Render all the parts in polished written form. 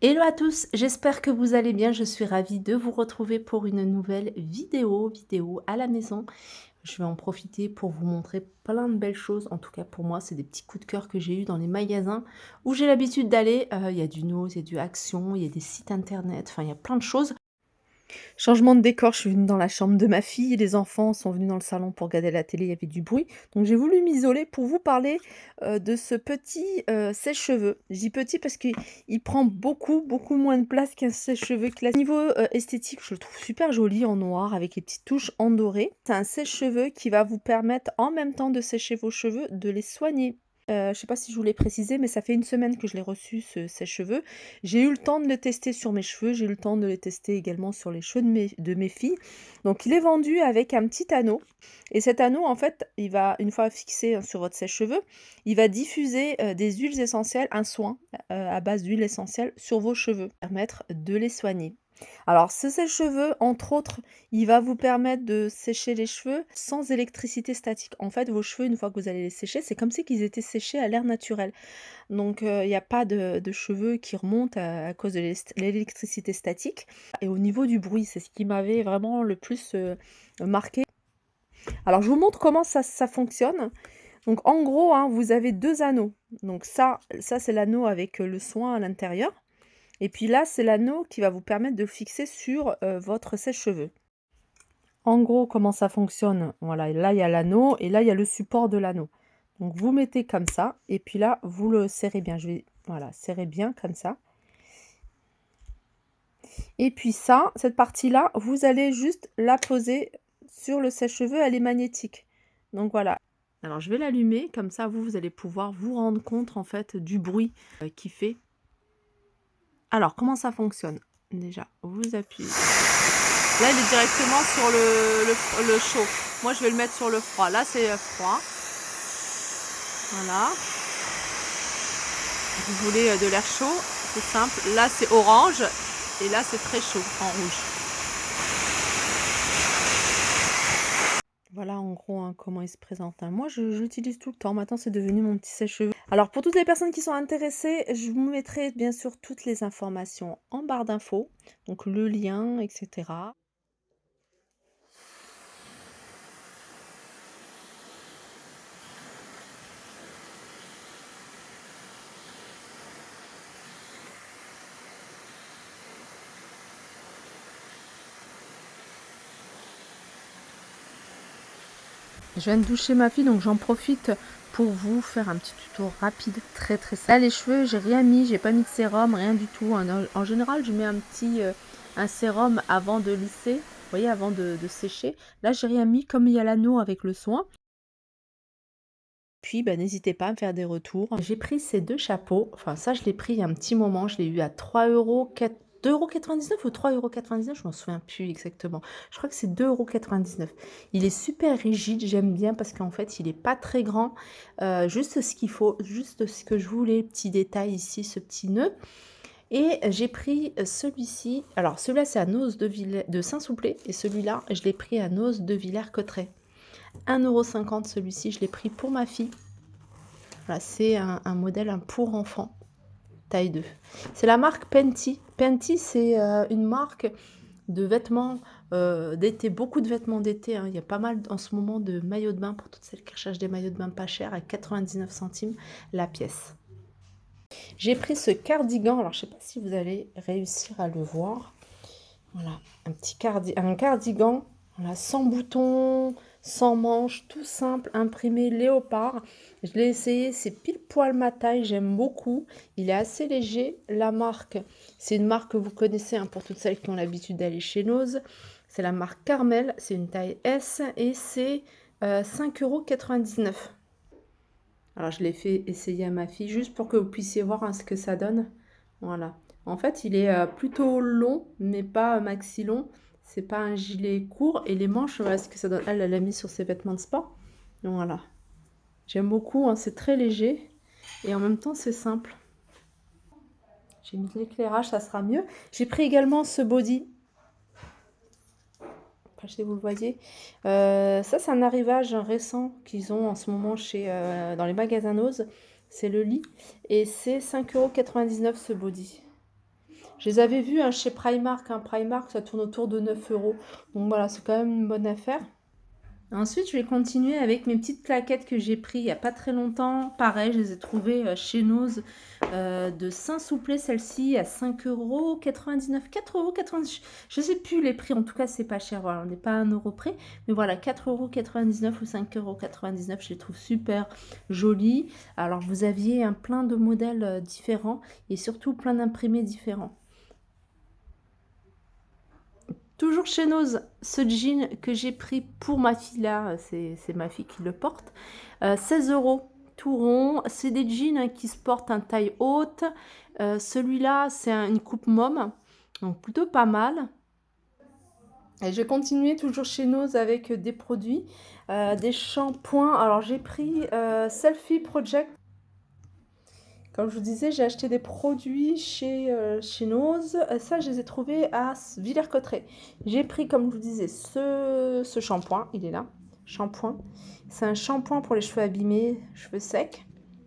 Hello à tous, j'espère que vous allez bien. Je suis ravie de vous retrouver pour une nouvelle vidéo à la maison. Je vais en profiter pour vous montrer plein de belles choses. En tout cas, pour moi, c'est des petits coups de cœur que j'ai eu dans les magasins où j'ai l'habitude d'aller. Il y a du Nose, il y a du Action, il y a des sites internet, enfin, il y a plein de choses. Changement de décor, je suis venue dans la chambre de ma fille, les enfants sont venus dans le salon pour regarder la télé, il y avait du bruit. Donc j'ai voulu m'isoler pour vous parler, de ce petit, sèche-cheveux. Je dis petit parce qu'il prend beaucoup moins de place qu'un sèche-cheveux classique. Niveau, esthétique, je le trouve super joli en noir avec les petites touches en doré. C'est un sèche-cheveux qui va vous permettre, en même temps de sécher vos cheveux, de les soigner. Je sais pas si je vous l'ai précisé, mais ça fait une semaine que je l'ai reçu ce sèche-cheveux. J'ai eu le temps de le tester sur mes cheveux, j'ai eu le temps de le tester également sur les cheveux de mes filles. Donc il est vendu avec un petit anneau et cet anneau en fait, il va une fois fixé, sur votre sèche-cheveux, il va diffuser, des huiles essentielles, un soin, à base d'huile essentielle sur vos cheveux, permettre de les soigner. Alors ce sèche-cheveux, entre autres, il va vous permettre de sécher les cheveux sans électricité statique. En fait, vos cheveux, une fois que vous allez les sécher, c'est comme si qu'ils étaient séchés à l'air naturel. Donc il y a pas de cheveux qui remontent à cause de l'électricité statique. Et au niveau du bruit, c'est ce qui m'avait vraiment le plus, marqué. Alors je vous montre comment ça fonctionne. Donc en gros, hein, vous avez 2 anneaux. Donc ça c'est l'anneau avec, le soin à l'intérieur et puis là, c'est l'anneau qui va vous permettre de le fixer sur, votre sèche-cheveux. En gros, comment ça fonctionne? Voilà, là, il y a l'anneau et là, il y a le support de l'anneau. Donc vous mettez comme ça et puis là, vous le serrez bien. Je vais voilà, serrer bien comme ça et puis ça, cette partie-là, vous allez juste la poser sur le sèche-cheveux, elle est magnétique. Donc voilà. Alors je vais l'allumer comme ça, vous allez pouvoir vous rendre compte, en fait, du bruit, qu'il fait. Alors comment ça fonctionne? Déjà, vous appuyez. Là, il est directement sur le chaud. Moi, je vais le mettre sur le froid. Là, c'est froid. Voilà. Vous voulez de l'air chaud, c'est simple. Là, c'est orange. Et là, c'est très chaud, en rouge. Voilà, en gros, hein, comment il se présente, hein. Moi, j'utilise tout le temps. Maintenant, c'est devenu mon petit sèche-cheveux. Alors, pour toutes les personnes qui sont intéressées, je vous mettrai bien sûr toutes les informations en barre d'infos. Donc, le lien, etc. Je viens de doucher ma fille, donc j'en profite pour vous faire un petit tuto rapide, très simple. Là, les cheveux, j'ai rien mis, j'ai pas mis de sérum, rien du tout. En général, je mets un sérum avant de lisser, vous voyez, avant de sécher. Là, j'ai rien mis, comme il y a l'anneau avec le soin. Puis, bah, n'hésitez pas à me faire des retours. J'ai pris ces 2 chapeaux, enfin ça, je l'ai pris il y a un petit moment, je l'ai eu à 2,99 € ou 3,99 €, je m'en souviens plus exactement. Je crois que c'est 2,99 €. Il est super rigide, j'aime bien parce qu'en fait, il est pas très grand, juste ce qu'il faut, juste ce que je voulais, petit détail ici, ce petit nœud et j'ai pris, celui-ci. Alors celui-là, c'est à Noz de Saint-Souplé et celui-là, je l'ai pris à Noz de Villers-Cotterêts. 1,50 € celui-ci, je l'ai pris pour ma fille. Voilà, c'est un modèle pour enfants, taille 2. C'est la marque Penti. Penti, c'est une marque de vêtements d'été, beaucoup de vêtements d'été, hein. Il y a pas mal en ce moment de maillots de bain pour toutes celles qui recherchent des maillots de bain pas chers à 99 centimes la pièce. J'ai pris ce cardigan, alors je sais pas si vous allez réussir à le voir. Voilà, un cardigan, voilà, sans boutons, sans manches, tout simple, imprimé léopard. Je l'ai essayé, c'est pile poil ma taille, j'aime beaucoup. Il est assez léger. La marque, c'est une marque que vous connaissez, hein, pour toutes celles qui ont l'habitude d'aller chez Nose. C'est la marque Carmel, c'est une taille S et c'est 5,99 €. Alors je l'ai fait essayer à ma fille juste pour que vous puissiez voir, hein, ce que ça donne. Voilà. En fait, il est plutôt long, mais pas maxi long. C'est pas un gilet court. Et les manches, voilà ce que ça donne. Elle l'a mis sur ses vêtements de sport. Donc voilà. J'aime beaucoup, hein, c'est très léger. Et en même temps, c'est simple. J'ai mis de l'éclairage, ça sera mieux. J'ai pris également ce body. Pas si vous le voyez. Ça, c'est un arrivage récent qu'ils ont en ce moment dans les magasins Nose. C'est le lit. Et c'est 5,99 € ce body. Je les avais vus hein, chez Primark. Hein. Primark, ça tourne autour de 9 euros. Donc voilà, c'est quand même une bonne affaire. Ensuite, je vais continuer avec mes petites claquettes que j'ai prises il n'y a pas très longtemps. Pareil, je les ai trouvées chez Nose de Saint-Souplé, celle-ci à 5,99 €, 4,99 €. Je ne sais plus les prix, en tout cas, c'est pas cher. Voilà, on n'est pas à 1 euro près. Mais voilà, 4,99 € ou 5,99 €, je les trouve super jolies. Alors, vous aviez un plein de modèles différents et surtout plein d'imprimés différents. Toujours chez Nose, ce jean que j'ai pris pour ma fille là, c'est ma fille qui le porte. 16 €, tout rond. C'est des jeans hein, qui se portent en taille haute. Celui-là, c'est une coupe môme, donc plutôt pas mal. Et je vais continuer toujours chez Nose avec des produits, des shampoings. Alors j'ai pris Selfie Project. Comme je vous disais, j'ai acheté des produits chez Nose. Ça, je les ai trouvés à Villers-Cotterêts. J'ai pris, comme je vous disais, ce shampoing. Il est là. Shampoing. C'est un shampoing pour les cheveux abîmés, cheveux secs.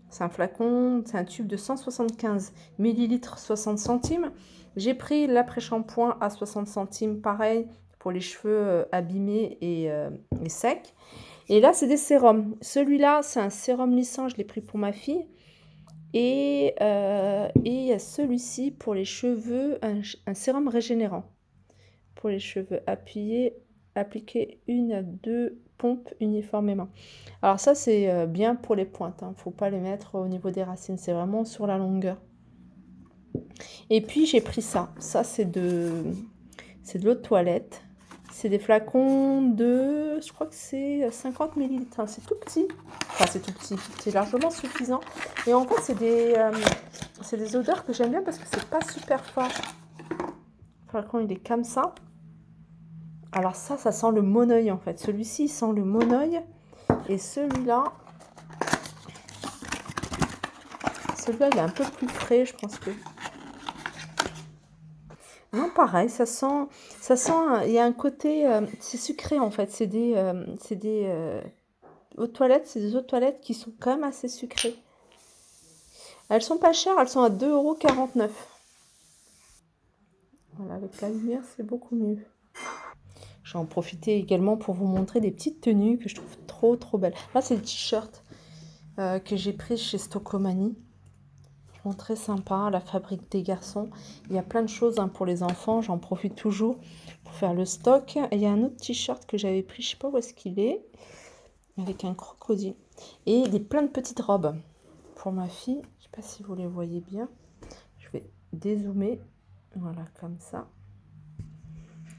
C'est un flacon, c'est un tube de 175 ml, 60 centimes. J'ai pris l'après-shampoing à 60 centimes, pareil, pour les cheveux abîmés et secs. Et là, c'est des sérums. Celui-là, c'est un sérum lissant, je l'ai pris pour ma fille. Et il y a celui-ci pour les cheveux, un sérum régénérant. Pour les cheveux appuyés, appliquer 1 à 2 pompes uniformément. Alors ça, c'est bien pour les pointes. Il ne faut pas les mettre au niveau des racines. C'est vraiment sur la longueur. Et puis, j'ai pris ça. Ça, c'est de l'eau de toilette. C'est des flacons de, je crois que c'est 50 ml. C'est tout petit. Enfin, c'est tout petit. C'est largement suffisant. Et en fait, c'est des odeurs que j'aime bien parce que c'est pas super fort. Le flacon, il est comme ça. Alors ça sent le monoeil en fait. Celui-ci, il sent le monoeil. Et celui-là, il est un peu plus frais, je pense que... Non, pareil, ça sent, il y a un côté, c'est sucré en fait, c'est des eaux de toilette, c'est des eaux de toilette qui sont quand même assez sucrées. Elles sont pas chères, elles sont à 2,49 €. Voilà, avec la lumière, c'est beaucoup mieux. Je vais en profiter également pour vous montrer des petites tenues que je trouve trop belles. Là, c'est des t-shirts que j'ai pris chez Stocomanie. Très sympa, la fabrique des garçons. Il y a plein de choses hein, pour les enfants, j'en profite toujours pour faire le stock. Et il y a un autre t-shirt que j'avais pris, je sais pas où est-ce qu'il est, avec un crocodile. Et plein de petites robes pour ma fille. Je sais pas si vous les voyez bien. Je vais dézoomer. Voilà, comme ça.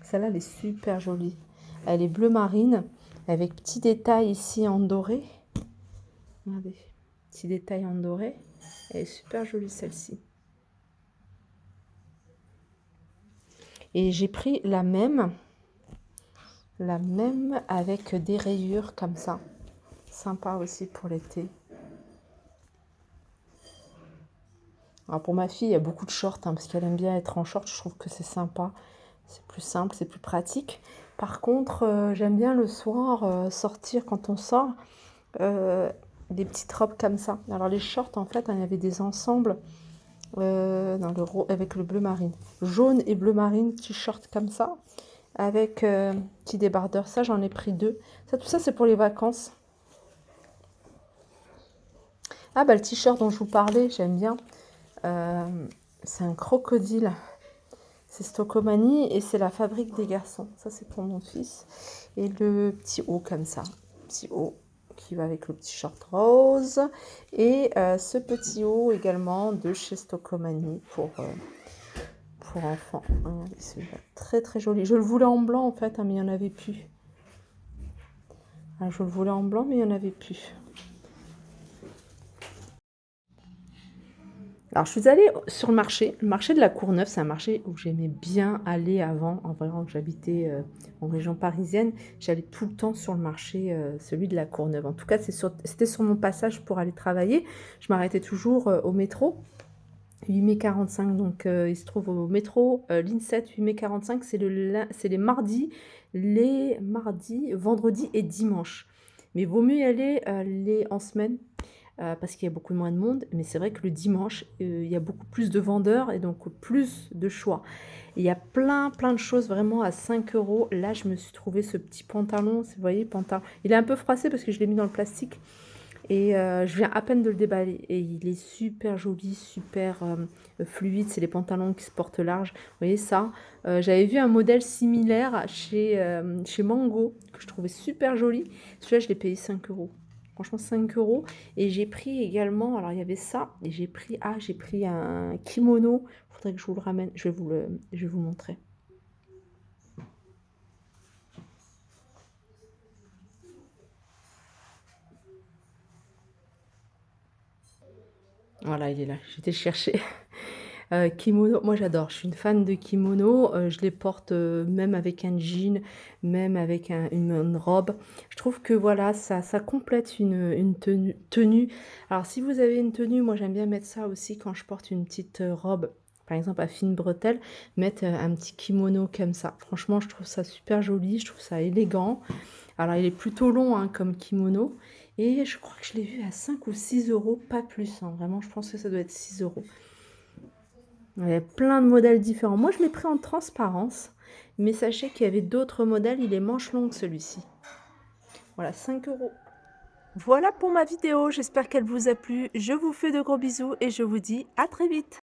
Celle-là, elle est super jolie. Elle est bleu marine, avec petits détails ici en doré. Regardez, petits détails en doré. Elle est super jolie celle-ci. Et j'ai pris la même avec des rayures comme ça. Sympa aussi pour l'été. Alors pour ma fille, il y a beaucoup de shorts hein, parce qu'elle aime bien être en short. Je trouve que c'est sympa. C'est plus simple, c'est plus pratique. Par contre, j'aime bien le soir sortir quand on sort des petites robes comme ça. Alors les shorts, en fait, il y avait des ensembles avec le bleu marine. Jaune et bleu marine, t-shirt comme ça. Avec petit débardeur. Ça, j'en ai pris 2. Tout ça, c'est pour les vacances. Ah, bah le t-shirt dont je vous parlais, j'aime bien. C'est un crocodile. C'est Stocomanie et c'est la fabrique des garçons. Ça, c'est pour mon fils. Et le petit haut comme ça. Petit haut qui va avec le petit short rose. Et ce petit haut également de chez Stocomanie pour enfants. Regardez celui-là. Très, très joli. Je le voulais en blanc, en fait, hein, mais il n'y en avait plus. Je le voulais en blanc, mais il n'y en avait plus. Alors, je suis allée sur le marché de la Courneuve. C'est un marché où j'aimais bien aller avant, en vrai, que j'habitais en région parisienne. J'allais tout le temps sur le marché, celui de la Courneuve. En tout cas, c'était sur mon passage pour aller travailler. Je m'arrêtais toujours au métro. 8 mai 45, donc il se trouve au métro l'INSET 8 mai 45, c'est les mardis, vendredis et dimanches. Mais vaut mieux y aller en semaine. parce qu'il y a beaucoup moins de monde. Mais c'est vrai que le dimanche, il y a beaucoup plus de vendeurs et donc plus de choix. Et il y a plein, plein de choses vraiment à 5 euros. Là, je me suis trouvé ce petit pantalon, vous voyez, pantalon. Il est un peu froissé parce que je l'ai mis dans le plastique. Et je viens à peine de le déballer et il est super joli, super, fluide. C'est les pantalons qui se portent large. Vous voyez ça? J'avais vu un modèle similaire chez Mango que je trouvais super joli. Celui-là, je l'ai payé 5 euros. Franchement 5 euros. Et j'ai pris également, alors il y avait ça et j'ai pris un kimono. Il faudrait que je vous le ramène. Je vais vous montrer. Voilà, il est là. J'étais le chercher. Kimono, moi j'adore, je suis une fan de kimono, je les porte, même avec un jean, même avec une robe. Je trouve que voilà, ça complète une tenue. Alors si vous avez une tenue, moi j'aime bien mettre ça aussi quand je porte une petite, robe, par exemple à fines bretelles, mettre, un petit kimono comme ça. Franchement, je trouve ça super joli, je trouve ça élégant. Alors il est plutôt long, hein, comme kimono et je crois que je l'ai vu à 5 ou 6 euros, pas plus, hein. Vraiment, je pense que ça doit être 6 euros. Il y a plein de modèles différents. Moi, je l'ai pris en transparence, mais sachez qu'il y avait d'autres modèles. Il est manche longue celui-ci. Voilà, 5 euros. Voilà pour ma vidéo. J'espère qu'elle vous a plu. Je vous fais de gros bisous et je vous dis à très vite.